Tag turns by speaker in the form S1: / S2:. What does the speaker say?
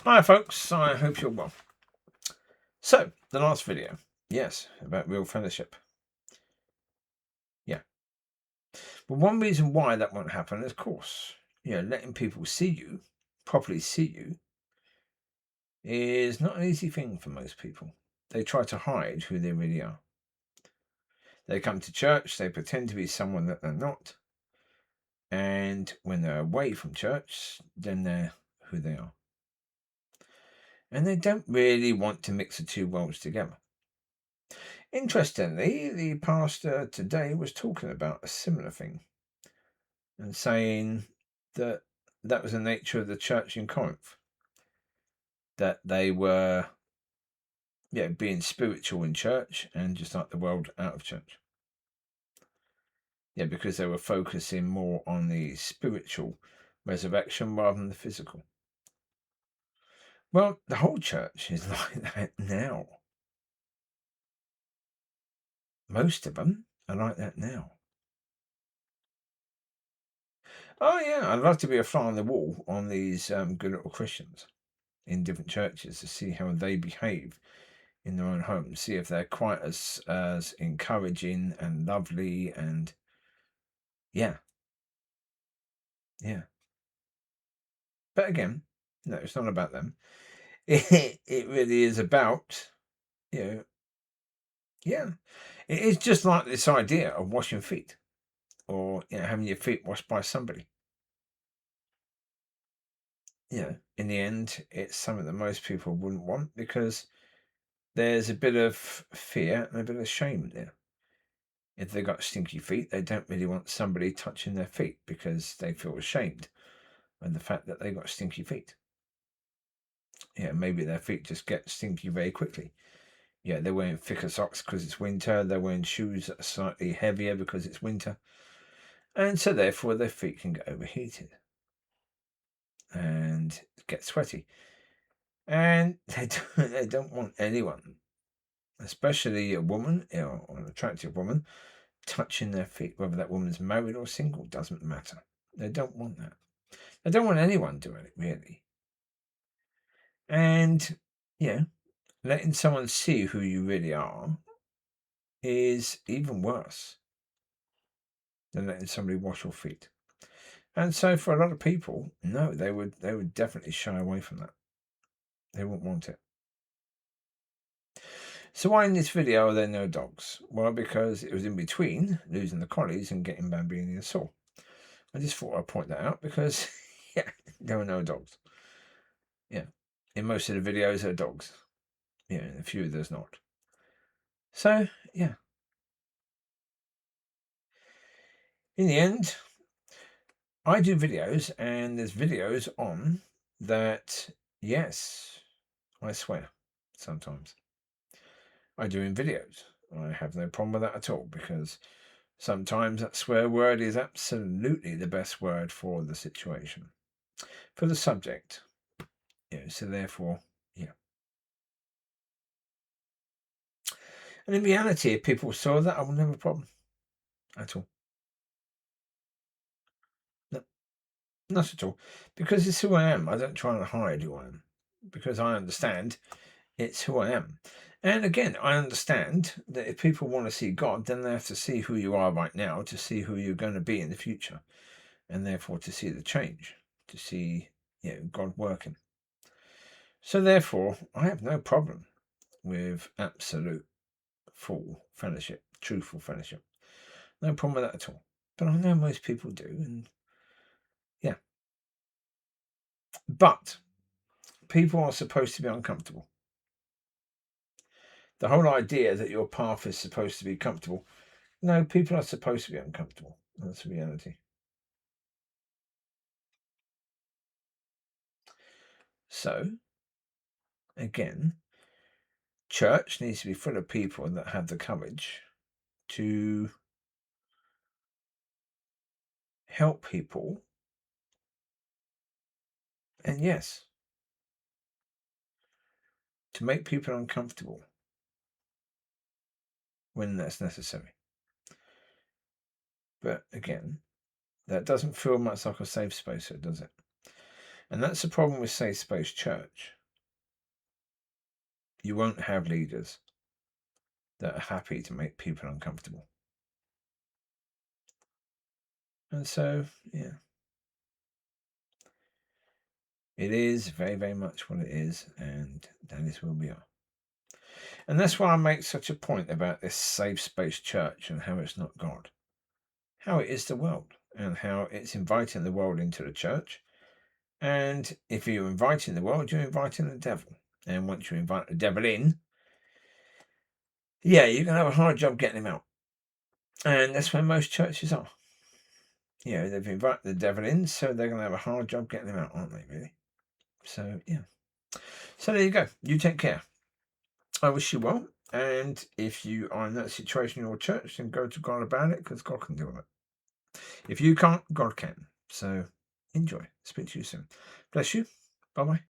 S1: Hi folks, I hope you're well. So, the last video, yes, about real fellowship. Yeah. But one reason why that won't happen is, of course, letting people see you, properly see you, is not an easy thing for most people. They try to hide who they really are. They come to church, they pretend to be someone that they're not. And when they're away from church, then they're who they are. And they don't really want to mix the two worlds together. Interestingly, the pastor today was talking about a similar thing and saying that that was the nature of the church in Corinth, that they were being spiritual in church and just like the world out of church. Yeah, because they were focusing more on the spiritual resurrection rather than the physical. Well, the whole church is like that now. Most of them are like that now. Oh, yeah, I'd love to be a fly on the wall on these good little Christians in different churches to see how they behave in their own homes. See if they're quite as encouraging and lovely and yeah. But again, no, it's not about them. It really is about, yeah. It is just like this idea of washing feet or having your feet washed by somebody. In the end, it's something that most people wouldn't want because there's a bit of fear and a bit of shame there. If they've got stinky feet, they don't really want somebody touching their feet because they feel ashamed of the fact that they've got stinky feet. Maybe their feet just get stinky very quickly. They're wearing thicker socks because it's winter. They're wearing shoes that are slightly heavier because it's winter. And so therefore their feet can get overheated and get sweaty. And they don't want anyone, especially a woman or an attractive woman, touching their feet, whether that woman is married or single, doesn't matter. They don't want that. They don't want anyone doing it, really. And, letting someone see who you really are is even worse than letting somebody wash your feet. And so for a lot of people, no, they would definitely shy away from that. They wouldn't want it. So why in this video are there no dogs? Well, because it was in between losing the collies and getting Bambini and Saul. I just thought I'd point that out because, there were no dogs. In most of the videos, there are dogs. In a few, there's not. So, in the end, I do videos, and there's videos on that, yes, I swear sometimes. I do in videos. I have no problem with that at all because sometimes that swear word is absolutely the best word for the situation, for the subject. So therefore, And in reality, if people saw that, I wouldn't have a problem at all. No, not at all. Because it's who I am. I don't try and hide who I am. Because I understand it's who I am. And again, I understand that if people want to see God, then they have to see who you are right now to see who you're going to be in the future. And therefore to see the change, to see God working. So therefore, I have no problem with absolute full fellowship, truthful fellowship. No problem with that at all. But I know most people do, and but people are supposed to be uncomfortable. The whole idea that your path is supposed to be comfortable, no, people are supposed to be uncomfortable. That's the reality. So, again, church needs to be full of people that have the courage to help people. And yes, to make people uncomfortable when that's necessary. But again, that doesn't feel much like a safe space, does it? And that's the problem with safe space church. you won't have leaders that are happy to make people uncomfortable. And so, yeah, it is very, very much what it is, and that is where we are. And that's why I make such a point about this safe space church and how it's not God, how it is the world, and how it's inviting the world into the church. And if you're inviting the world, you're inviting the devil. And once you invite the devil in, yeah, you're going to have a hard job getting him out. And that's where most churches are. You know, they've invited the devil in, so they're going to have a hard job getting him out, aren't they, really? So, yeah. So there you go. You take care. I wish you well. And if you are in that situation in your church, then go to God about it, because God can deal with it. If you can't, God can. So enjoy. Speak to you soon. Bless you. Bye-bye.